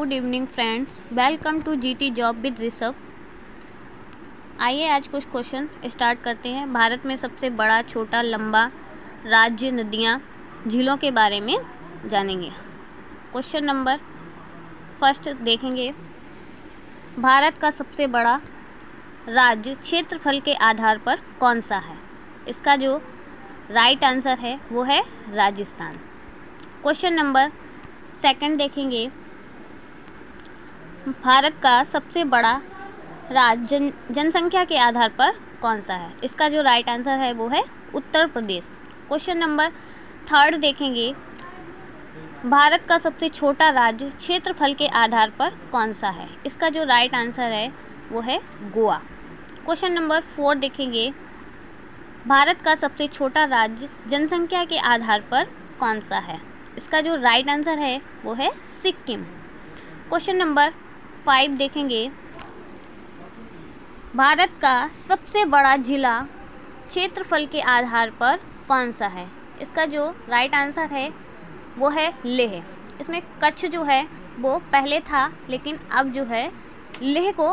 Good evening friends, welcome to GT job with Rishabh. आइए आज कुछ क्वेश्चन स्टार्ट करते हैं। भारत में सबसे बड़ा, छोटा, लंबा राज्य, नदियाँ, झीलों के बारे में जानेंगे। क्वेश्चन नंबर फर्स्ट देखेंगे, भारत का सबसे बड़ा राज्य क्षेत्रफल के आधार पर कौन सा है? इसका जो राइट आंसर है वो है राजस्थान। क्वेश्चन नंबर सेकंड देखेंगे, भारत का सबसे बड़ा राज्य जनसंख्या के आधार पर कौन सा है? इसका जो राइट आंसर है वो है Uttar Pradesh. Question number third देखेंगे, भारत का सबसे छोटा राज्य क्षेत्रफल के आधार पर कौन सा है? इसका जो राइट आंसर है वो है गोवा। क्वेश्चन नंबर फोर देखेंगे, भारत का सबसे छोटा राज्य जनसंख्या के आधार पर कौन सा है? इसका जो राइट आंसर है वो है सिक्किम। क्वेश्चन नंबर 5 देखेंगे, भारत का सबसे बड़ा जिला क्षेत्रफल के आधार पर कौन सा है? इसका जो राइट आंसर है वो है लेह। इसमें कच्छ जो है वो पहले था, लेकिन अब जो है लेह को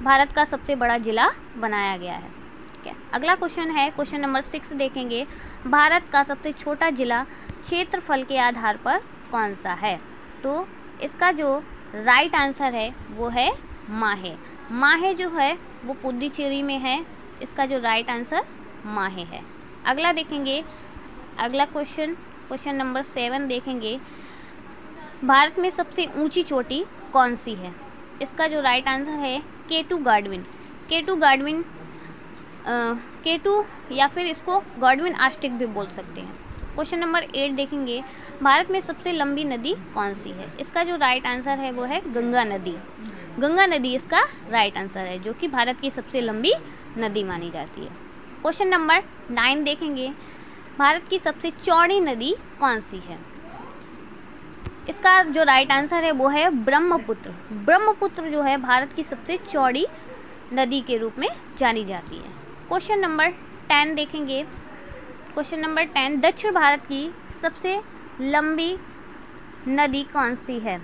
भारत का सबसे बड़ा जिला बनाया गया है। ठीक है, अगला क्वेश्चन है क्वेश्चन नंबर 6 देखेंगे, भारत का सबसे छोटा जिला क्षेत्रफल के आधार पर कौन सा है? तो इसका जो राइट आंसर है वो है माहे। माहे जो है वो पुडुचेरी में है। इसका जो राइट आंसर माहे है। अगला देखेंगे, अगला क्वेश्चन नंबर 7 देखेंगे, भारत में सबसे ऊंची चोटी कौन सी है? इसका जो राइट आंसर है केटू गाडविन। केटू या फिर इसको गाडविन आस्टिक भी बोल सकते हैं। क्वेश्चन नंबर 8 देखेंगे, भारत में सबसे लंबी नदी कौन सी है? इसका जो राइट आंसर है वो है गंगा नदी। गंगा नदी इसका राइट आंसर है, जो कि भारत की सबसे लंबी नदी मानी जाती है। क्वेश्चन नंबर 9 देखेंगे, भारत की सबसे चौड़ी नदी कौन सी है? इसका जो राइट आंसर है वो है ब्रह्मपुत्र। ब्रह्मपुत्र जो है भारत की सबसे चौड़ी नदी के रूप में जानी जाती है। क्वेश्चन नंबर 10 देखेंगे, क्वेश्चन नंबर 10, दक्षिण भारत की सबसे लंबी नदी कौन सी है?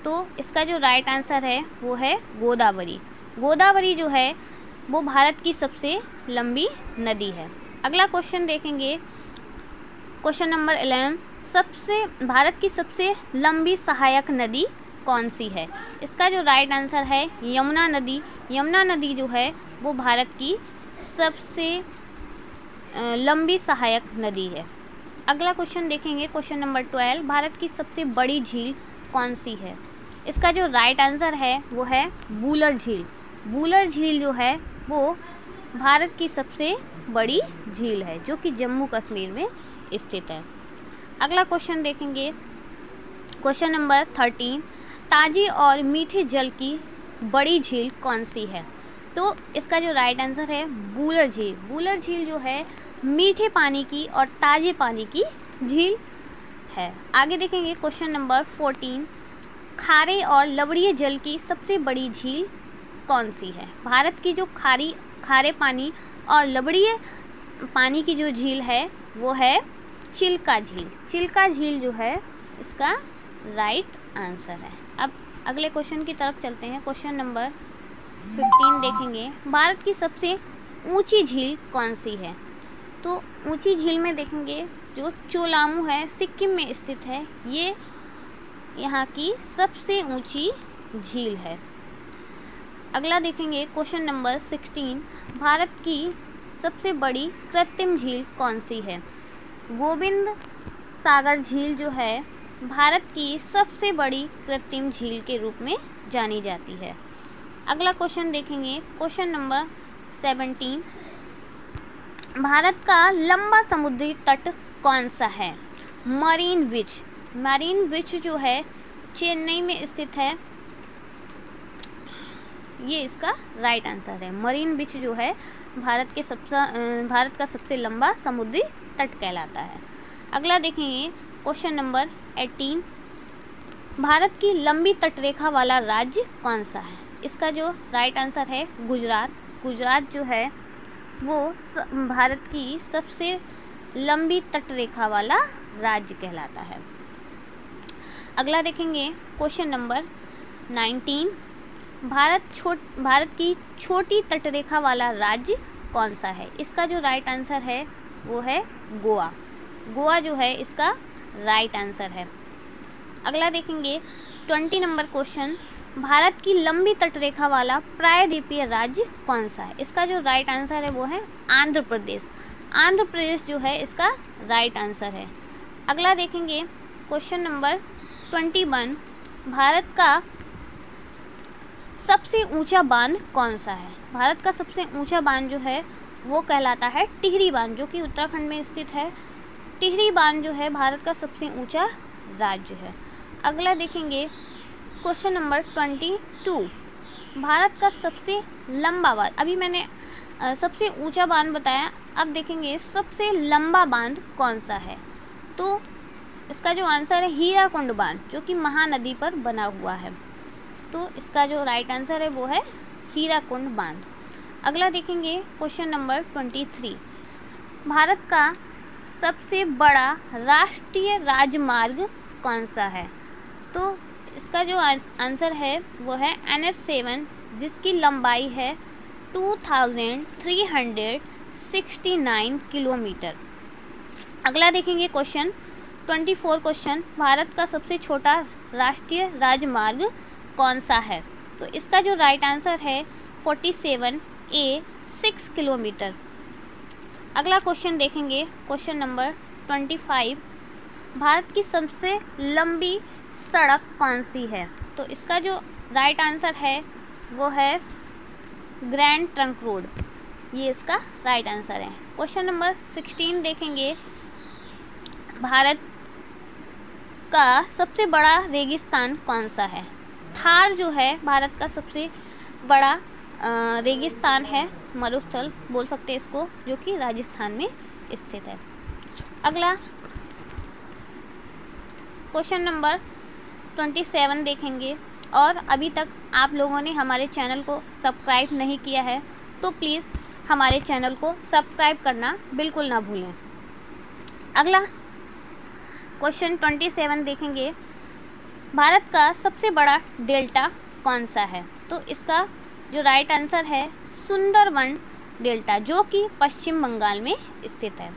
तो इसका जो राइट आंसर है वो है गोदावरी। गोदावरी जो है वो भारत की सबसे लंबी नदी है। अगला क्वेश्चन देखेंगे, क्वेश्चन नंबर 11, भारत की सबसे लंबी सहायक नदी कौन सी है? इसका जो राइट आंसर है यमुना नदी। यमुना नदी जो है वो भारत की सबसे लंबी सहायक नदी है। अगला क्वेश्चन देखेंगे, क्वेश्चन नंबर 12, भारत की सबसे बड़ी झील कौन सी है? इसका जो राइट आंसर है वो है वूलर झील। वूलर झील जो है वो भारत की सबसे बड़ी झील है, जो कि जम्मू कश्मीर में स्थित है। अगला क्वेश्चन देखेंगे, क्वेश्चन नंबर 13, ताज़ी और मीठे जल की बड़ी झील कौन सी है? तो इसका जो राइट आंसर है वूलर झील। वूलर झील जो है मीठे पानी की और ताज़े पानी की झील है। आगे देखेंगे क्वेश्चन नंबर 14, खारे और लवणीय जल की सबसे बड़ी झील कौन सी है? भारत की जो खारे पानी और लवणीय पानी की जो झील है वो है चिल्का झील। चिल्का झील जो है इसका राइट आंसर है। अब अगले क्वेश्चन की तरफ चलते हैं। क्वेश्चन नंबर 15 देखेंगे, भारत की सबसे ऊंची झील कौन सी है? तो ऊंची झील में देखेंगे जो चोलामू है, सिक्किम में स्थित है, ये यहाँ की सबसे ऊंची झील है। अगला देखेंगे क्वेश्चन नंबर 16, भारत की सबसे बड़ी कृत्रिम झील कौन सी है? गोविंद सागर झील जो है भारत की सबसे बड़ी कृत्रिम झील के रूप में जानी जाती है। अगला क्वेश्चन देखेंगे, क्वेश्चन नंबर 17, भारत का लंबा समुद्री तट कौन सा है? मरीन बीच। मरीन बीच जो है चेन्नई में स्थित है, ये इसका राइट आंसर है। मरीन बीच जो है भारत का सबसे लंबा समुद्री तट कहलाता है। अगला देखेंगे क्वेश्चन नंबर 18, भारत की लंबी तटरेखा वाला राज्य कौन सा है? इसका जो राइट आंसर है गुजरात। गुजरात जो है वो भारत की सबसे लंबी तटरेखा वाला राज्य कहलाता है। अगला देखेंगे क्वेश्चन नंबर 19। भारत की छोटी तटरेखा वाला राज्य कौन सा है? इसका जो राइट आंसर है वो है गोवा। गोवा जो है इसका राइट आंसर है। अगला देखेंगे 20 नंबर क्वेश्चन, भारत की लंबी तटरेखा वाला प्रायद्वीपीय राज्य कौन सा है? इसका जो राइट आंसर है वो है आंध्र प्रदेश। आंध्र प्रदेश जो है इसका राइट आंसर है। अगला देखेंगे क्वेश्चन नंबर 21, भारत का सबसे ऊंचा बांध कौन सा है? भारत का सबसे ऊंचा बांध जो है वो कहलाता है टिहरी बांध, जो कि उत्तराखंड में स्थित है। टिहरी बांध जो है भारत का सबसे ऊंचा राज्य है। अगला देखेंगे क्वेश्चन नंबर 22, भारत का सबसे लंबा बांध, अभी मैंने सबसे ऊंचा बांध बताया, अब देखेंगे सबसे लंबा बांध कौन सा है? तो इसका जो आंसर है हीराकुंड बांध, जो कि महानदी पर बना हुआ है। तो इसका जो राइट आंसर है वो है हीराकुंड बांध। अगला देखेंगे क्वेश्चन नंबर 23, भारत का सबसे बड़ा राष्ट्रीय राजमार्ग कौन सा है? तो इसका जो आंसर है वो है NH7, जिसकी लंबाई है 2369 किलोमीटर। अगला देखेंगे क्वेश्चन 24 क्वेश्चन, भारत का सबसे छोटा राष्ट्रीय राजमार्ग कौन सा है? तो इसका जो राइट आंसर है 47A 6 किलोमीटर। अगला क्वेश्चन देखेंगे क्वेश्चन नंबर 25, भारत की सबसे लंबी सड़क कौन सी है? तो इसका जो राइट आंसर है वो है ग्रैंड ट्रंक रोड, ये इसका राइट आंसर है। क्वेश्चन नंबर 16 देखेंगे, भारत का सबसे बड़ा रेगिस्तान कौन सा है? थार जो है भारत का सबसे बड़ा रेगिस्तान है, मरुस्थल बोल सकते हैं इसको, जो कि राजस्थान में स्थित है। अगला क्वेश्चन नंबर 27 देखेंगे, और अभी तक आप लोगों ने हमारे चैनल को सब्सक्राइब नहीं किया है तो प्लीज़ हमारे चैनल को सब्सक्राइब करना बिल्कुल ना भूलें। अगला क्वेश्चन 27 देखेंगे, भारत का सबसे बड़ा डेल्टा कौन सा है? तो इसका जो राइट आंसर है सुंदरवन डेल्टा, जो कि पश्चिम बंगाल में स्थित है।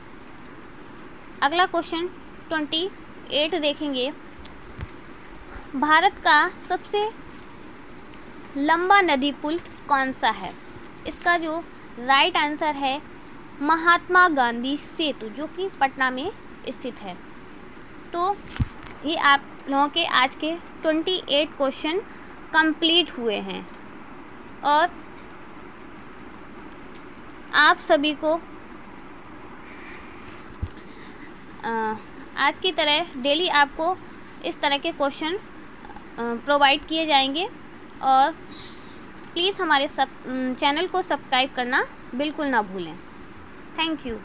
अगला क्वेश्चन 28 देखेंगे, भारत का सबसे लंबा नदी पुल कौन सा है? इसका जो राइट आंसर है महात्मा गांधी सेतु, जो कि पटना में स्थित है। तो ये आप लोगों के आज के 28 क्वेश्चन कंप्लीट हुए हैं, और आप सभी को आज की तरह डेली आपको इस तरह के क्वेश्चन प्रोवाइड किए जाएंगे, और प्लीज़ हमारे चैनल को सब्सक्राइब करना बिल्कुल ना भूलें। Thank you.